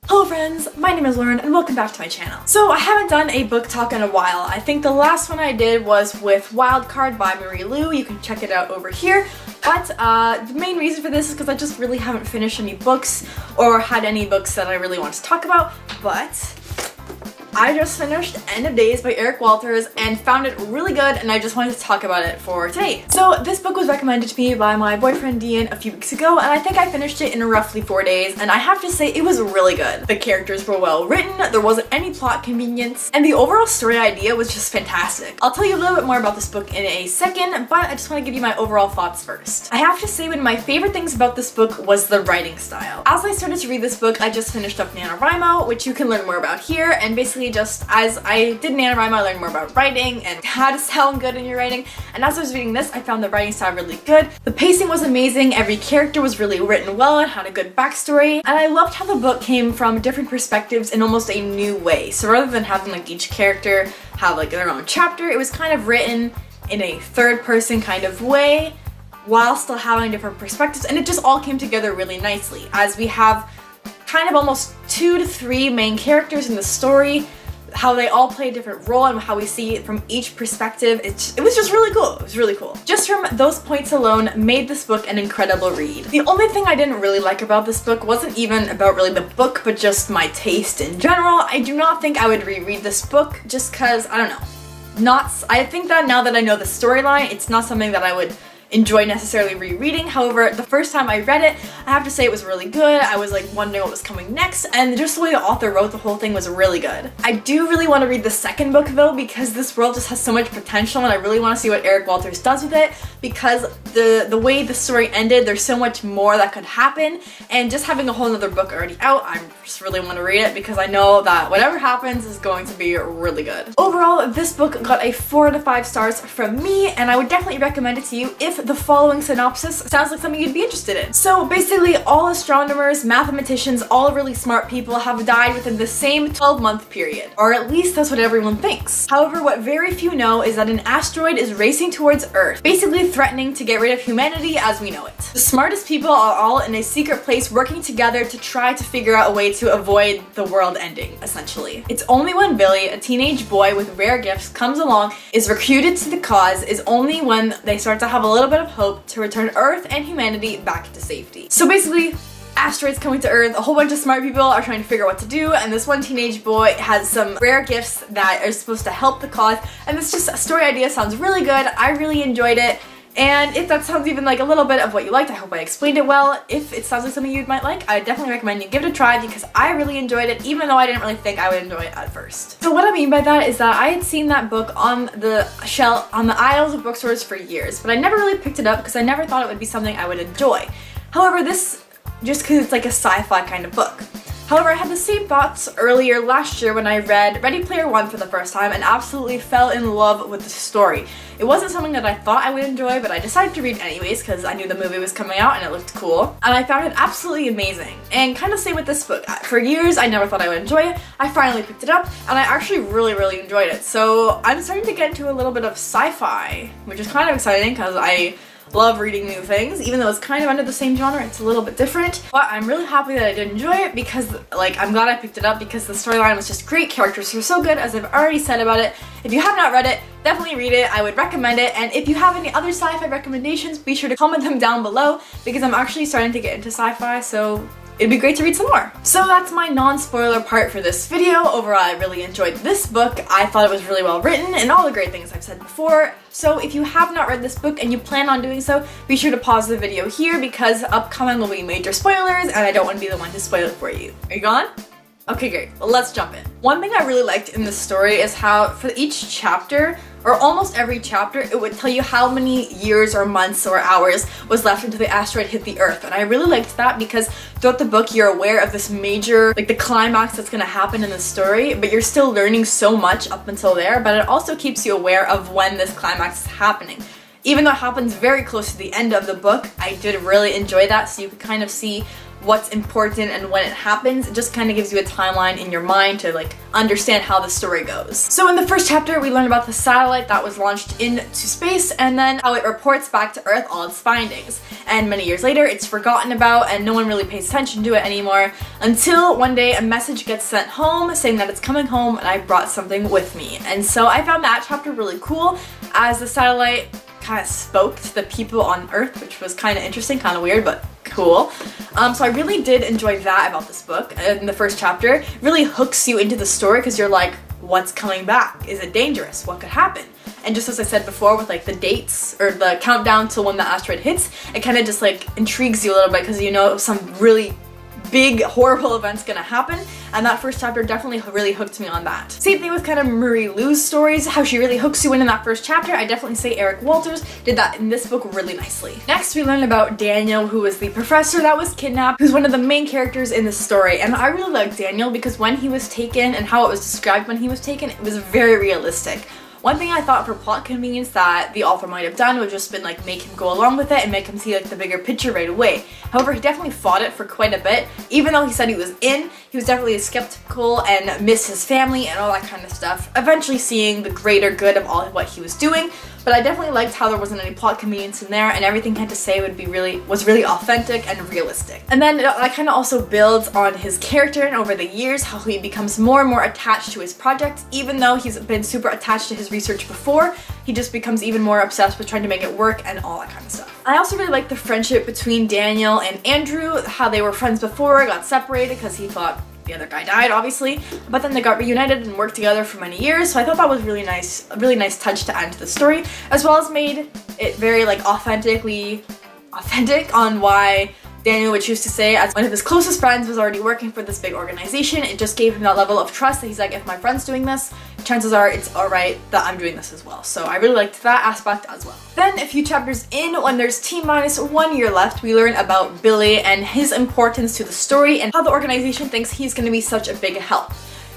Hello friends, my name is Lauren and welcome back to my channel. So I haven't done a book talk in a while. I think the last one I did was with Wildcard by Marie Lu. You can check it out over here. But the main reason for this is because I just really haven't finished any books or had any books that I really want to talk about. But I just finished End of Days by Eric Walters and found it really good, and I just wanted to talk about it for today. So this book was recommended to me by my boyfriend Dean a few weeks ago, and I think I finished it in roughly 4 days, and I have to say it was really good. The characters were well written, there wasn't any plot convenience, and the overall story idea was just fantastic. I'll tell you a little bit more about this book in a second, but I just want to give you my overall thoughts first. I have to say one of my favorite things about this book was the writing style. As I started to read this book, I just finished up NaNoWriMo, which you can learn more about here, and basically just as I did NaNoWriMo, I learned more about writing and how to sound good in your writing, and as I was reading this, I found the writing style really good. The pacing was amazing, every character was really written well and had a good backstory, and I loved how the book came from different perspectives in almost a new way. So rather than having like each character have like their own chapter, it was kind of written in a third person kind of way while still having different perspectives, and it just all came together really nicely as we have kind of almost 2 to 3 main characters in the story, how they all play a different role and how we see it from each perspective. It was just really cool. It was really cool. Just from those points alone made this book an incredible read. The only thing I didn't really like about this book wasn't even about really the book, but just my taste in general. I do not think I would reread this book just because, I don't know. I think that now that I know the storyline, it's not something that I would enjoy necessarily rereading. However, the first time I read it, I have to say it was really good. I was like wondering what was coming next, and just the way the author wrote the whole thing was really good. I do really want to read the second book though, because this world just has so much potential and I really want to see what Eric Walters does with it, because the way the story ended, there's so much more that could happen, and just having a whole other book already out, I just really want to read it because I know that whatever happens is going to be really good. Overall, this book got a 4 out of 5 stars from me, and I would definitely recommend it to you if the following synopsis sounds like something you'd be interested in. So basically, all astronomers, mathematicians, all really smart people have died within the same 12-month period. Or at least that's what everyone thinks. However, what very few know is that an asteroid is racing towards Earth, basically threatening to get rid of humanity as we know it. The smartest people are all in a secret place working together to try to figure out a way to avoid the world ending, essentially. It's only when Billy, a teenage boy with rare gifts, comes along, is recruited to the cause, is only when they start to have a little bit of hope to return Earth and humanity back to safety. So basically, asteroids coming to Earth, a whole bunch of smart people are trying to figure out what to do, and this one teenage boy has some rare gifts that are supposed to help the cause, and this just story idea sounds really good. I really enjoyed it. And if that sounds even like a little bit of what you liked, I hope I explained it well. If it sounds like something you might like, I definitely recommend you give it a try because I really enjoyed it, even though I didn't really think I would enjoy it at first. So what I mean by that is that I had seen that book on the shelf, on the aisles of bookstores for years, but I never really picked it up because I never thought it would be something I would enjoy. However, this, just because it's like a sci-fi kind of book. However, I had the same thoughts earlier last year when I read Ready Player One for the first time and absolutely fell in love with the story. It wasn't something that I thought I would enjoy, but I decided to read anyways because I knew the movie was coming out and it looked cool. And I found it absolutely amazing. And kind of same with this book. For years, I never thought I would enjoy it. I finally picked it up and I actually really enjoyed it. So I'm starting to get into a little bit of sci-fi, which is kind of exciting because I love reading new things. Even though it's kind of under the same genre, it's a little bit different. But I'm really happy that I did enjoy it because, like, I'm glad I picked it up because the storyline was just great. Characters are so good, as I've already said about it. If you have not read it, definitely read it. I would recommend it. And if you have any other sci-fi recommendations, be sure to comment them down below because I'm actually starting to get into sci-fi, so it'd be great to read some more. So that's my non-spoiler part for this video. Overall, I really enjoyed this book. I thought it was really well written and all the great things I've said before. So if you have not read this book and you plan on doing so, be sure to pause the video here because upcoming will be major spoilers and I don't want to be the one to spoil it for you. Are you gone? Okay, great. Well, let's jump in. One thing I really liked in this story is how for each chapter, or almost every chapter, it would tell you how many years or months or hours was left until the asteroid hit the Earth. And I really liked that because throughout the book you're aware of this major, like the climax that's gonna happen in the story, but you're still learning so much up until there, but it also keeps you aware of when this climax is happening. Even though it happens very close to the end of the book, I did really enjoy that, so you could kind of see what's important and when it happens. It just kind of gives you a timeline in your mind to like understand how the story goes. So in the first chapter, we learn about the satellite that was launched into space and then how it reports back to Earth all its findings. And many years later, it's forgotten about and no one really pays attention to it anymore until one day a message gets sent home saying that it's coming home and I brought something with me. And so I found that chapter really cool as the satellite kind of spoke to the people on Earth, which was kind of interesting, kind of weird, but cool. So I really did enjoy that about this book. In the first chapter, it really hooks you into the story because you're like, what's coming back? Is it dangerous? What could happen? And just as I said before with like the dates or the countdown till when the asteroid hits, it kind of just like intrigues you a little bit because you know some really big horrible event's gonna happen, and that first chapter definitely really hooked me on that. Same thing with kind of Marie Lu's stories, how she really hooks you in that first chapter. I definitely say Eric Walters did that in this book really nicely. Next we learn about Daniel, who was the professor that was kidnapped, who's one of the main characters in the story, and I really like Daniel because when he was taken and how it was described when he was taken, it was very realistic. One thing I thought for plot convenience that the author might have done would just been like make him go along with it and make him see like the bigger picture right away. However, he definitely fought it for quite a bit. Even though he said he was definitely skeptical and missed his family and all that kind of stuff, eventually seeing the greater good of all of what he was doing. But I definitely liked how there wasn't any plot convenience in there and everything he had to say was really authentic and realistic. And then that kind of also builds on his character and over the years how he becomes more and more attached to his project. Even though he's been super attached to his research before, he just becomes even more obsessed with trying to make it work and all that kind of stuff. I also really like the friendship between Daniel and Andrew, how they were friends before, got separated because he thought the other guy died, obviously, but then they got reunited and worked together for many years, so I thought that was really nice, a really nice touch to end the story, as well as made it very like authentic on why Daniel would choose to say as one of his closest friends was already working for this big organization. It just gave him that level of trust that he's like, if my friend's doing this, chances are it's alright that I'm doing this as well. So I really liked that aspect as well. Then a few chapters in, when there's T-minus 1 year left, we learn about Billy and his importance to the story and how the organization thinks he's going to be such a big help.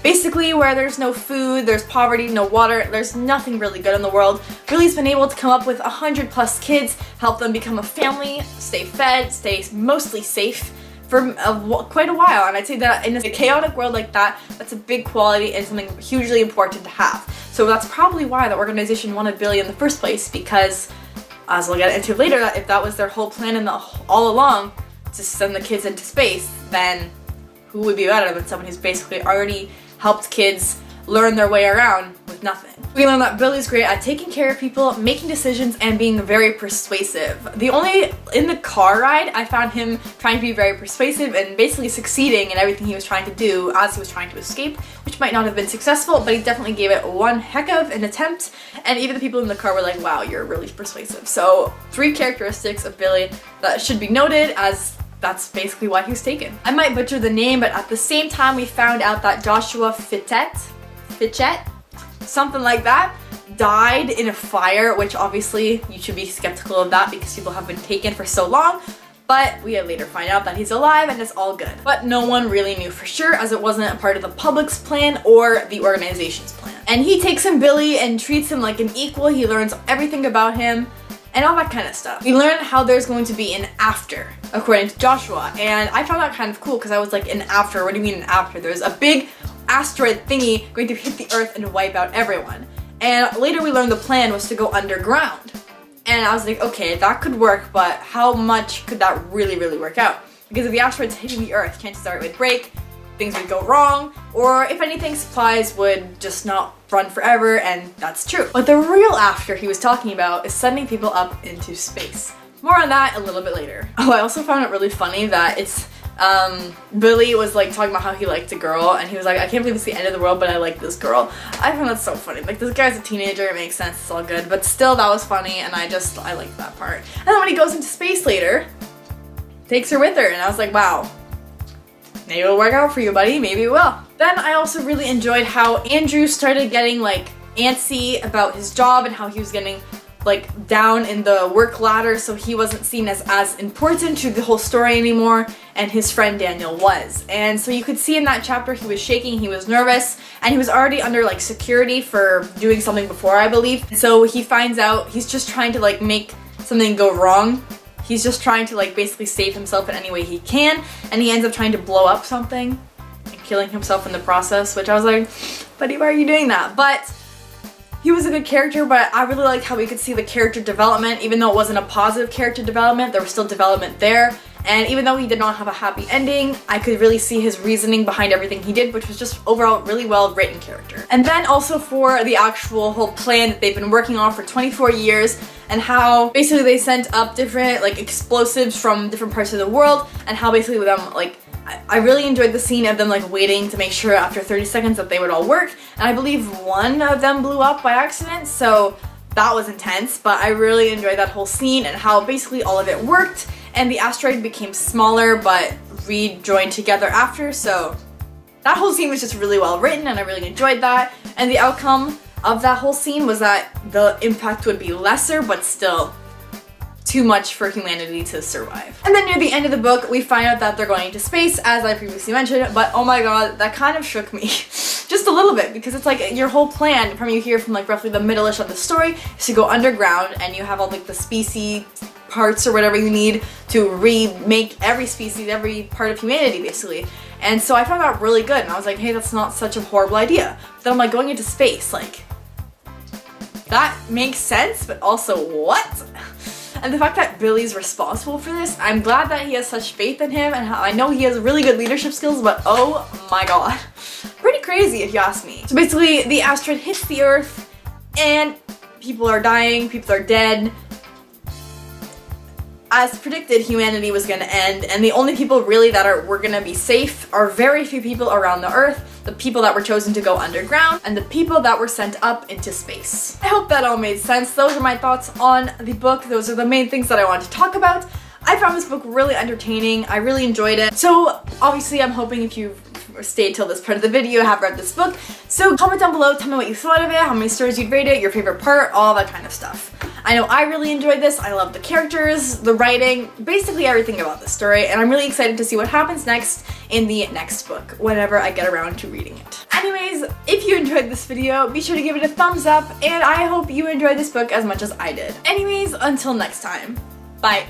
Basically, where there's no food, there's poverty, no water, there's nothing really good in the world, Billy's been able to come up with 100+ kids, help them become a family, stay fed, stay mostly safe for quite a while. And I'd say that in a chaotic world like that, that's a big quality and something hugely important to have. So that's probably why the organization wanted Billy in the first place, because as we'll get into later, that if that was their whole plan all along to send the kids into space, then who would be better than someone who's basically already helped kids learn their way around with nothing. We learned that Billy's great at taking care of people, making decisions, and being very persuasive. In the car ride, I found him trying to be very persuasive and basically succeeding in everything he was trying to do as he was trying to escape, which might not have been successful, but he definitely gave it one heck of an attempt, and even the people in the car were like, wow, you're really persuasive. So 3 characteristics of Billy that should be noted, as that's basically why he's taken. I might butcher the name, but at the same time we found out that Joshua Fitchett, something like that, died in a fire, which obviously you should be skeptical of that because people have been taken for so long, but we later find out that he's alive and it's all good. But no one really knew for sure, as it wasn't a part of the public's plan or the organization's plan. And he takes in Billy and treats him like an equal. He learns everything about him and all that kind of stuff. We learn how there's going to be an after, according to Joshua, and I found that kind of cool because I was like, an after? What do you mean an after? There's a big asteroid thingy going to hit the Earth and wipe out everyone. And later we learned the plan was to go underground. And I was like, okay, that could work, but how much could that really work out? Because if the asteroid's hitting the Earth, chances are it would break, things would go wrong, or if anything, supplies would just not run forever, and that's true. But the real after he was talking about is sending people up into space. More on that a little bit later. Oh, I also found it really funny that Billy was like talking about how he liked a girl, and he was like, I can't believe it's the end of the world, but I like this girl. I found that so funny. Like, this guy's a teenager, it makes sense, it's all good, but still that was funny, and I liked that part. And then when he goes into space later, takes her with her, and I was like, wow, maybe it'll work out for you, buddy, maybe it will. Then I also really enjoyed how Andrew started getting like antsy about his job and how he was getting like down in the work ladder, so he wasn't seen as important to the whole story anymore, and his friend Daniel was. And so you could see in that chapter he was shaking, he was nervous, and he was already under like security for doing something before, I believe. So he finds out he's just trying to like make something go wrong he's just trying to like basically save himself in any way he can, and he ends up trying to blow up something and killing himself in the process, which I was like, buddy, why are you doing that? But he was a good character, but I really liked how we could see the character development. Even though it wasn't a positive character development, there was still development there. And even though he did not have a happy ending, I could really see his reasoning behind everything he did, which was just overall really well written character. And then also for the actual whole plan that they've been working on for 24 years, and how basically they sent up different like explosives from different parts of the world, and how basically with them like I really enjoyed the scene of them like waiting to make sure after 30 seconds that they would all work, and I believe one of them blew up by accident, so that was intense. But I really enjoyed that whole scene and how basically all of it worked, and the asteroid became smaller but rejoined together after, so that whole scene was just really well written and I really enjoyed that. And the outcome of that whole scene was that the impact would be lesser, but still too much for humanity to survive. And then near the end of the book, we find out that they're going into space, as I previously mentioned, but oh my god, that kind of shook me just a little bit, because it's like your whole plan from you hear from like roughly the middle-ish of the story is to go underground, and you have all like the species parts or whatever you need to remake every species, every part of humanity basically. And so I found that really good, and I was like, hey, that's not such a horrible idea. But then I'm like, going into space, like, that makes sense, but also what? And the fact that Billy's responsible for this, I'm glad that he has such faith in him, and how I know he has really good leadership skills, but oh my god. Pretty crazy if you ask me. So basically, the asteroid hits the Earth, and people are dying, people are dead. As predicted, humanity was gonna end, and the only people really that were gonna be safe are very few people around the Earth, the people that were chosen to go underground, and the people that were sent up into space. I hope that all made sense. Those are my thoughts on the book. Those are the main things that I wanted to talk about. I found this book really entertaining. I really enjoyed it. So obviously I'm hoping if you've stayed till this part of the video, have read this book. So comment down below, tell me what you thought of it, how many stars you'd rate it, your favorite part, all that kind of stuff. I know I really enjoyed this. I love the characters, the writing, basically everything about the story, and I'm really excited to see what happens next in the next book, whenever I get around to reading it. Anyways, if you enjoyed this video, be sure to give it a thumbs up, and I hope you enjoyed this book as much as I did. Anyways, until next time, bye.